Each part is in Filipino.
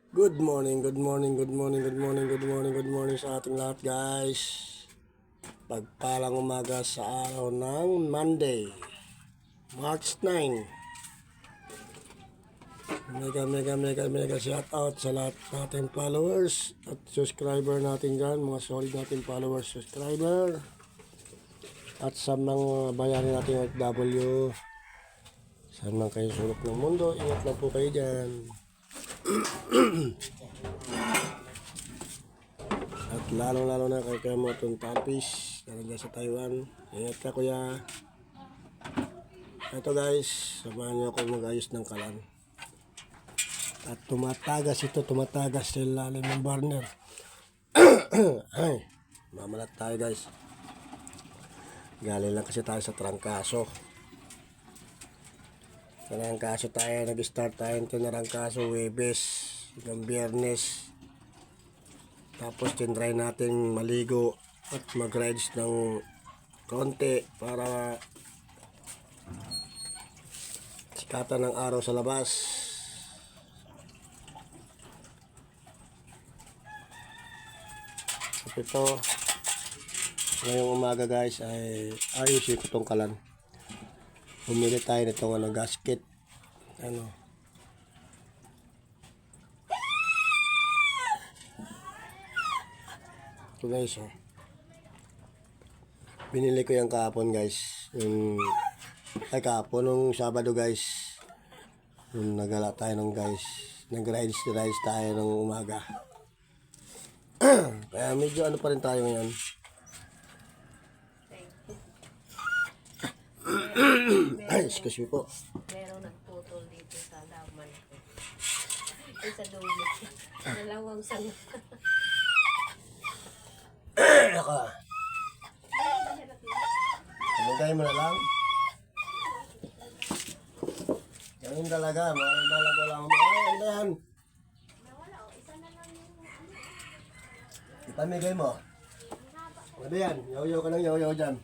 Good morning, good morning, good morning, good morning, good morning, good morning sa ating lahat guys. Pagpalang umaga sa araw ng Monday, March 9. Mega shout out sa lahat natin followers at subscriber natin dyan, mga solid natin followers, subscriber. At sa mga bayani natin OFW, saan man kayo sulok ng mundo, ingat lang po kayo dyan. At lalo na kay Kamoton Tapis talaga sa Taiwan. Ingat ka kuya. Ito guys, samahan niyo ako mag-ayos ng kalan. At tumatagas sa ilalim ng burner. Ay, mamalat tayo guys. Galing lang kasi tayo sa trangkaso. Trangkaso tayo, nag-start tayo ng trangkaso Webes hanggang Biyernes. Tapos tinry natin maligo at mag-rides ng konti para sikatan ng araw sa labas. At ito, ngayong umaga guys ay ayusin ko tong kalan. Bumili tayo nitong gasket. Ito guys, binili ko yung kahapon guys. Kahapon nung Sabado guys. Nagala tayo nung guys. Nag-rides tayo ng umaga. Kaya medyo ano pa rin tayo ngayon. Ay, excuse me po. Merong nagputol dito sa laman ko. Ay, sa dulo. Dalawang sanga. Naka. Kamagay mo na lang. Ganun talaga. Malago lang mo. Ay, ano yan? Ipamigay mo. Ano yan? Yaw-yaw ka lang, yaw-yaw dyan.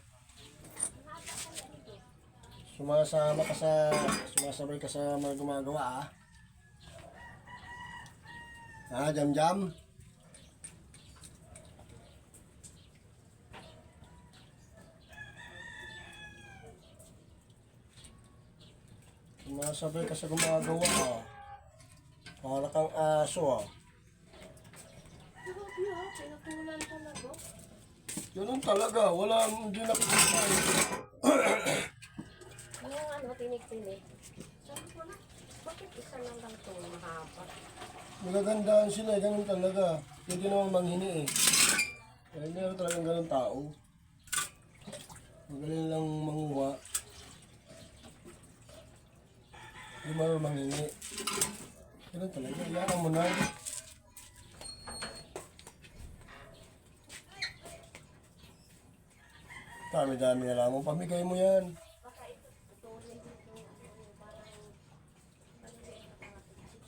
Sumasabay ka sa mga gumagawa jam-jam. Sumasabay ka sa gumagawa Para kang aso Pinatulan talaga. Ganun talaga. Wala, hindi nakikita Yung tinik-tinik. Sabi ko na, bakit isa lang lang ito mahaba? Magagandaan sila, ganun talaga. Pwede naman manghingi Kaya meron talagang ganun tao. Magaling lang manguha. Hindi marunong manghingi. Ganun talaga, iyakan mo na. Dami-dami na lang mong pamigay mo yan.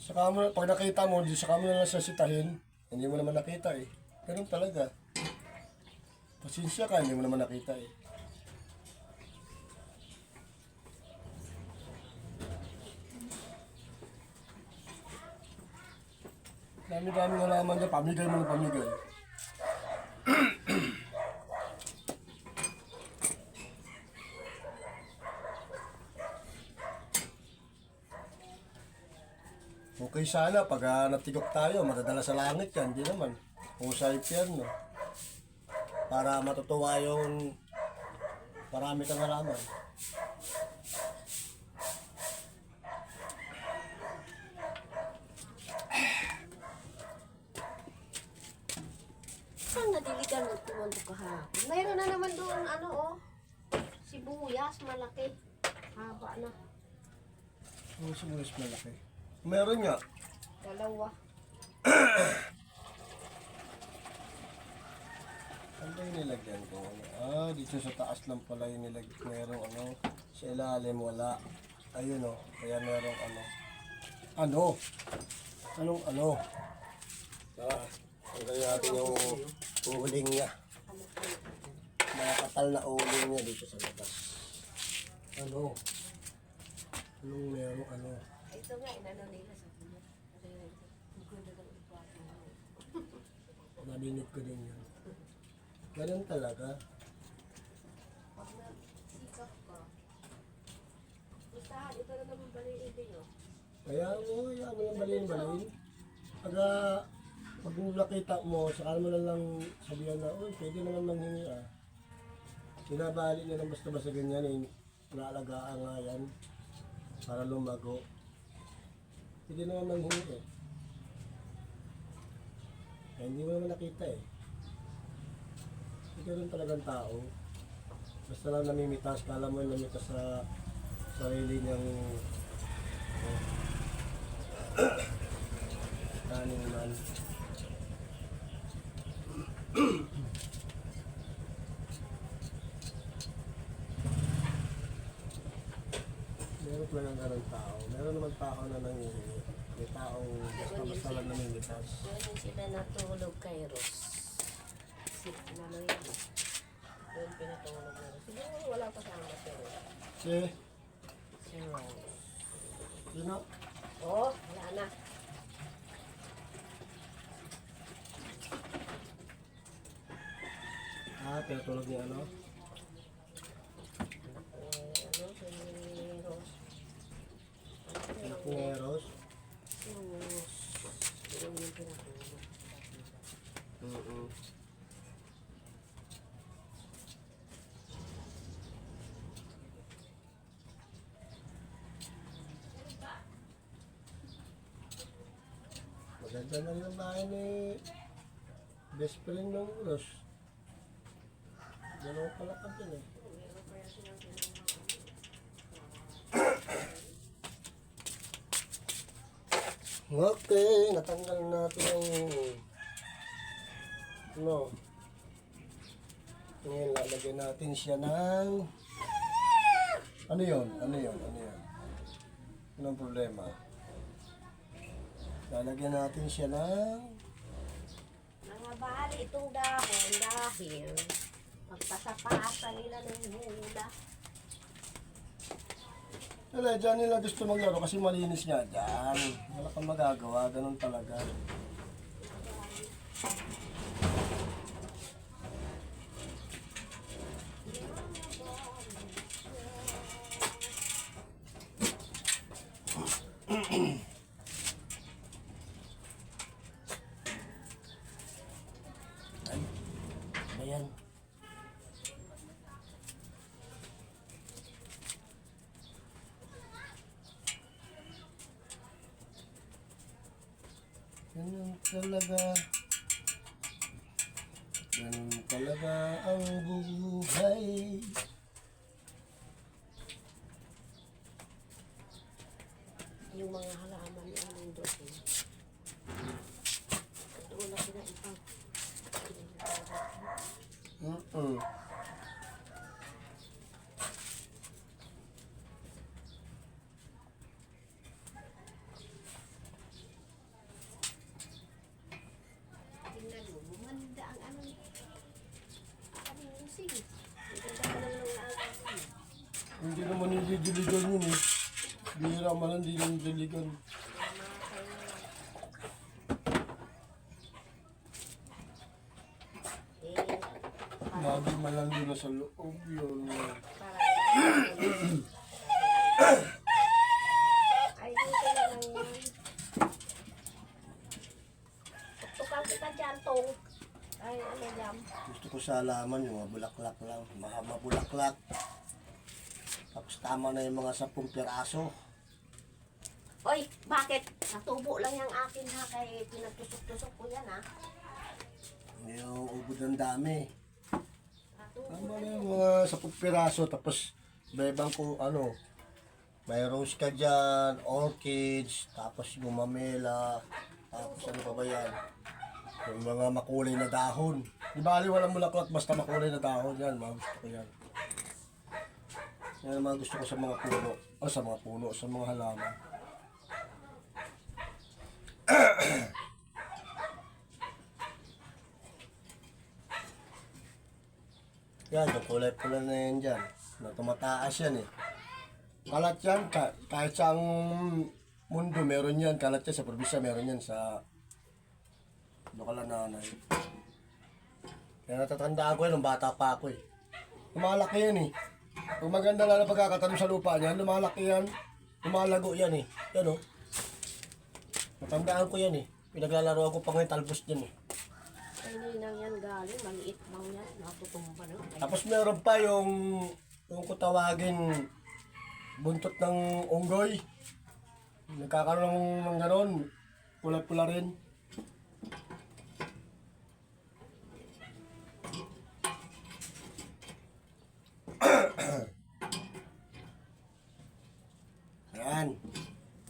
Saka mo, pag nakita mo, saka mo na lang sasitahin. Hindi mo naman nakita Ganun talaga. Pasensya ka, hindi mo naman nakita Dami-dami na naman dyan, pamigay mo ng pamigay. Okay sana, pag natigok tayo, madadala sa langit yan, hindi naman. O sa impyerno. Para matutuwa yung marami kang halaman. Saan nadiligan mo tumando kahapon? Mayroon na naman doon, sibuyas, malaki. Haba na. Ang sibuyas malaki. Meron nga. Dalawa. Ano ba yung nilagyan ko? Dito sa taas lang pala yung nilagyan. Merong sa ilalim wala. Ayun kaya merong Anong? Tanggalin natin yung uling niya. Mga katal na uling niya dito sa labas. Anong merong Ito nga, inano nila sa puno. Nabinit ko din yan. Ganun talaga. Pag nagsikap ka, gustahan, ito na naman baliin din yun. Kaya mo yung balin-balin. Pag nakita mo, saka mo na lang sabihan na, uy, pwede naman manghingi ah. Sinabali niya ng basta-basta ganyan eh. Naalagaan nga yan. Para lumago. Pwede naman manghingi eh. Kaya hindi mo naman nakita eh. Ito rin talagang tao. Basta lang namimitas, kala mo yung namimitas sa sarili niyang kanin man. Meron talagang ganun tao. Meron naman tao na nangihingi. May taong basta-basta lang namimitas. Yun sila natulog kay Ros. Si ano yun. Yun pinatulog na Ros. Siguro wala pa siyang matulog. Si Ros. Sino? Oh, wala na. Pinatulog ni ano? Ano, si Ros. Anak ni Eros. Si Ros. Yun yung pinatulog. Maganda na yung bahay ni best friend ng Eros. Dalawa pala ka din eh. Meron pa yan silang ginawa. Okay, natanggal natin yung ano. Ngayon, lalagyan natin siya ng ano yun? Anong problema? Lalagyan natin siya ng Nangabali itong dahon dahil pagpasapasa nila ng hula. wala, dyan nila gusto maglaro kasi malinis nga dyan. Wala kang magagawa, ganun talaga. Ay, ayan. Ganun talaga. Ganun talaga ang buhay. Yung mga halaman yung nandun. Ito wala sila ipang. Tingnan mo, bumanda ang ano. Ano yung sige. Maganda ka lang ng ano. Hindi naman nilidiligan yun eh. Bihira man lang, hindi naman diligan. Lagi man lang din sa loob yun. Ay, dito na lang yan. Tuktukan kita dyan, tong. Ay, ano yan? Gusto ko sa halaman yung mga bulaklak lang. Mahaba bulaklak. Tapos tama na yung mga 10 piraso. Oy, bakit? Natubo lang yung akin ha, kaya pinagtusok-tusok ko yan ha. Hindi yung ubod ng dami. Natubo Tama na na yun. yung mga 10 piraso. Tapos bebang ko ano. May rose ka dyan, orchids, tapos gumamela. Tapos ano pa ba yan? Yung mga makulay na dahon. Di bali walang bulaklak, basta makulay na dahon yan. Mga gusto ko yan. Yan ang mga gusto ko sa mga puno. O sa mga puno, sa mga halaman. Yan, yung kulay pula na yan dyan. Na tumataas yan eh. Kalat yan, kahit sa ang mundo meron yan. Kalat yan sa probinsya, meron yan sa lokal na nanay. Kaya natatandaan ko yan, nung bata pa ako eh. Lumalaki yan eh. Kung maganda nga na pagkakatanim sa lupa niyan, lumalaki yan. Lumalago yan eh. Yan oh. Natandaan ko yan eh. Pinaglalaro ako pa ngayon talbos dyan eh. Ay, hindi lang yan galing. Maliit lang yan. Natutumba na. Tapos meron pa yung kung tawagin buntot ng unggoy. Nagkakaroon ng ganon. Pula-pula rin. Ayan.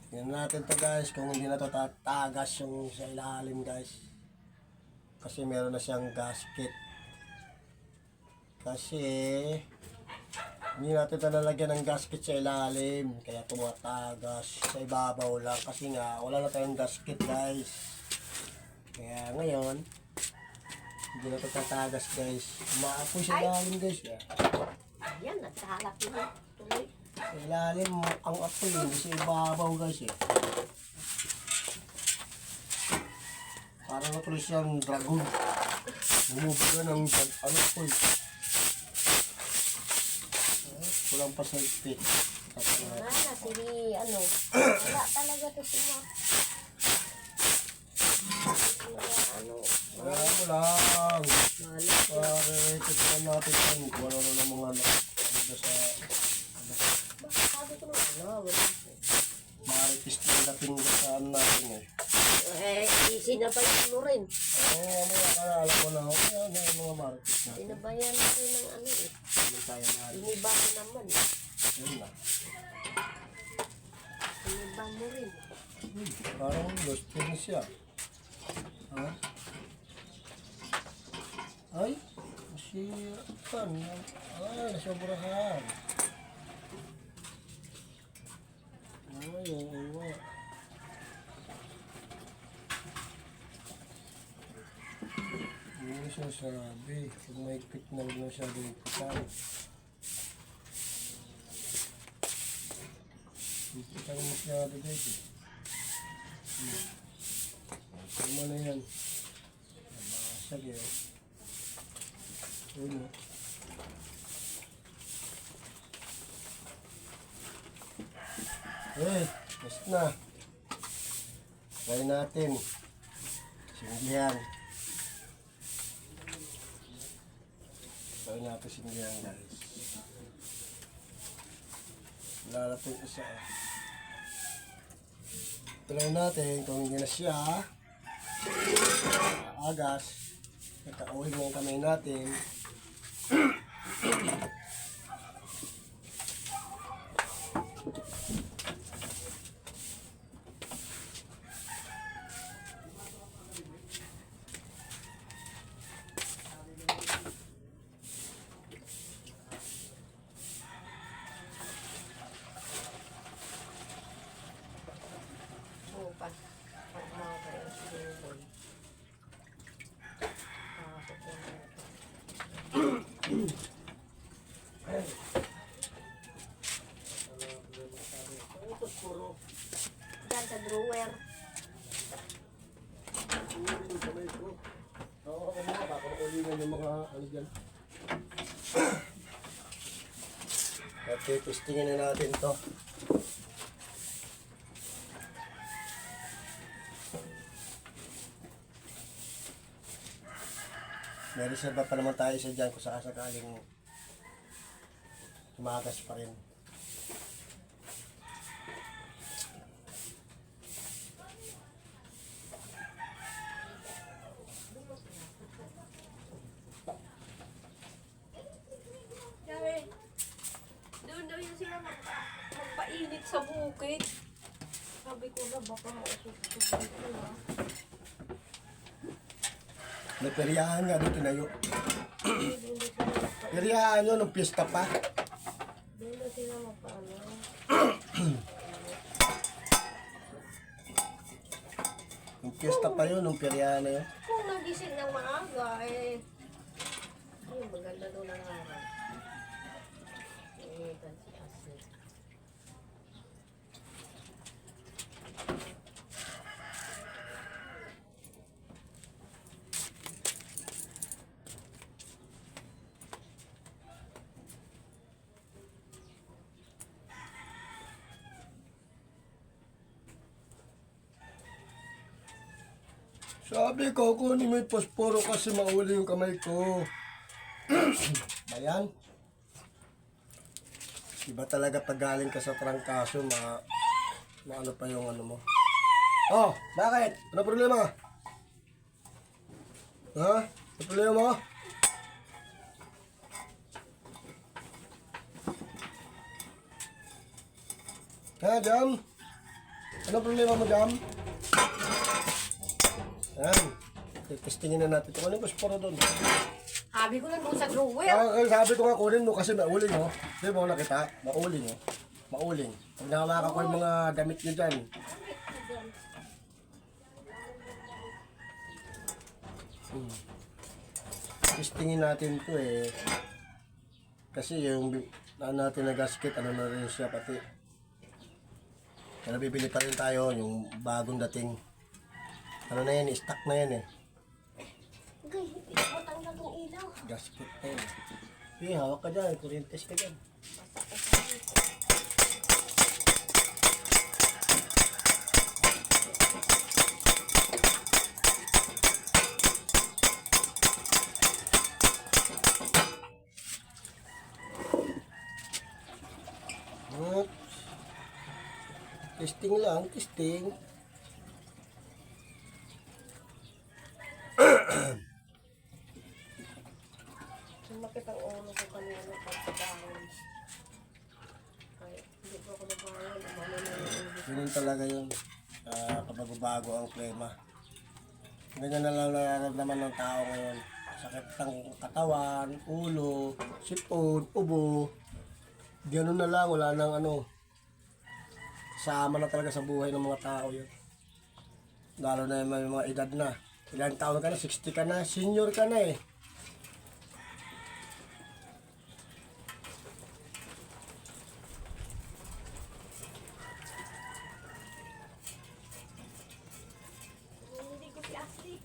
Tingnan natin to guys kung hindi na to tatagas yung sa ilalim guys. Kasi meron na siyang gasket. Kasi hindi natin ito nalagyan ng gasket sa ilalim. Kaya tumatagas sa ibabaw lang. Kasi nga wala na tayong gasket guys. Kaya ngayon hindi na ito tatagas guys. Maapoy sa ilalim guys. Ayan, nagkalat na. Tuloy. Sa ilalim ang apoy. Hindi sa ibabaw guys eh. Parang natuloy siyang dragon. Bumubuga ng ano po eh. Kulang pa sa ipit. Wala na, ano. Wala talaga to siya. Ano. Wala mo lang. Wala. Para-rated lang natin yan. Kung ano na mga ano sa Baka sabi ko naman, wala. maritis na dating sa ano natin eh. Sinabayan mo rin. Oo, alam ko na ako. Kaya na yung mga maritis na. Sinabayan mo rin ng ano eh. Hindi tayo maritis. Iniba ko naman eh. Yun na. Iniba mo rin. Parang lost pin siya. Ha? Ay, masirapan. Ay, nasobrahan. Ay, oo nga. Hindi siya sabi. Kung may pit na huwag na siya dinipitan. Dinipitan masyado guys eh. Tama na yan. Nabasag eh. Ayun o. Eh, basta na. Try natin. Sindihan. Try natin sindihan guys. Lalapin isa eh. Try natin kung hindi na siya agas. Nagkauhin mo yung kamay natin. Pag mga kayo, sinuboy. Diyan sa drawer. Oo, ako mga baka ulingan yung mga ano dyan. At testingin na natin to. May reserva pa naman tayo sa dyan kung sakasakaling tumagas pa rin. Dahil, doon daw yun sila magpainit sa bukid. Sabi ko na baka maususok dito na. May peryahan nga doon tinayo. Doon daw sila magpainit. Peryahan yun, nung piyesta pa. Doon daw sila magpaano. Nung piyesta pa yun, nung peryahan na yun. Kung nagising ng maaga, eh. Ay, maganda doon ang araw. Eh, si Asli. Sabi ko, kunin mo yung posporo kasi mauli yung kamay ko. Ayan. Iba talaga pag galing ka sa trangkaso, ano pa yung ano mo. Oh, bakit? Ano problema? Ha? Ano problema mo? Ha, Jam? Ano problema mo, Jam? Ayan. Testingin na natin. Kunin ko sporo doon. Sabi ko lang doon sa drawer. Sabi ko nga kunin mo kasi mauling, oh. Hindi mo nakita? Mauling, oh. Mauling. Pag nakawakan ko yung mga damit niyo dyan. Testingin natin to eh. Kasi yung natin na gasket, ano na rin siya pati. Kaya bibili pa rin tayo yung bagong dating. Ano na yan, stock na yan eh. Gay, hindi ko tanggal ng ilaw. Gasket na yan. Eh, hawak ka dyan, kuryentes ka dyan. Oops. Testing lang, testing. Sumakit ang ulo ko kanina pag sa dahon. Kaya hindi ko ako nabayan. Umano na yung ulo. Ganun talaga yun. Kapag bago ang klima. Ganyan na lang nararamdaman ng tao ngayon. Sakit ng katawan, ulo, sipon, ubo. Ganun na lang, wala nang ano. Kasama na talaga sa buhay ng mga tao yun. Lalo na yung may mga edad na. Ilang taon ka na, 60 ka na, senior ka na eh. Hindi ko plastic.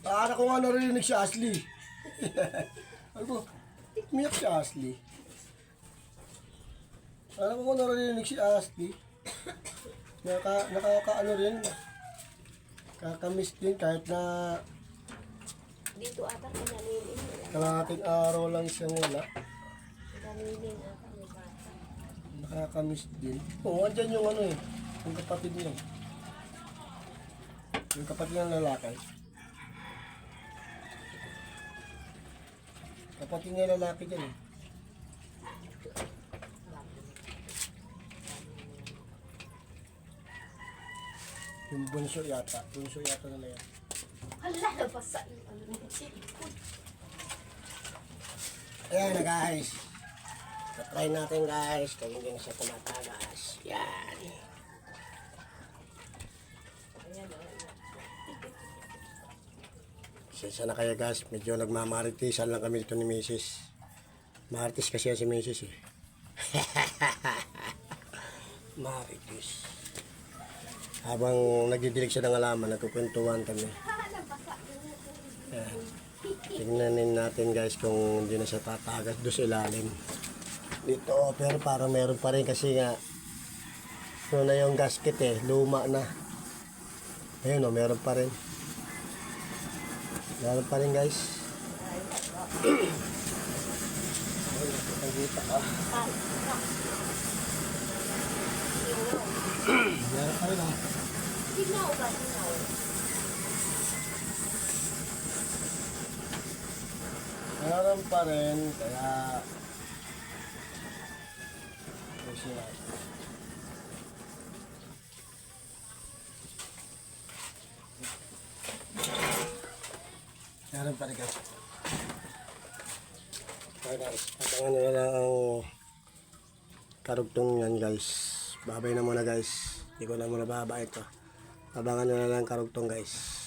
Para ko nga narinig si Ashley. Ano, umiyak si Ashley. Para ko nga narinig si Ashley. Nakakaano rin. Kakamiss din kahit na Dito ata pinalilin. kalahating araw lang siyang wala. Pinalilin ata may bata. Nakakamiss din. Oo, andyan yung ano eh. Yung kapatid niya. Yung kapatid ng lalaki. Kapatid niya lalaki dyan eh. Yung bunso yata. Bunso yata na yan. Hala, nabasa yung ano ng sipon. Ayan na guys. Try natin guys kung hindi na siya tumatagas. Yan. Sensya na kaya guys. Medyo nagmamaritisan lang kami dito ni Mrs. Maritis kasi yan si Mrs. eh. Maritis. Habang nagdidilig siya ng alaman, nagkukwentuhan kami. Ayan. Tingnan natin guys kung hindi na siya tatagas doon sa ilalim. Dito, pero parang meron pa rin kasi nga ano na yung gasket eh, luma na. Ayun o, meron pa rin. Meron pa rin guys. Ayun, nakikita ka. Meron pa rin o. Sinaw ba? Sinaw. Meron pa rin, kaya sila. Meron pa rin guys. Okay guys, abangan nyo na lang ang karugtong yan guys. Babay na muna guys. Hindi ko na muna baba ito. Abangan nyo na lang karugtong guys.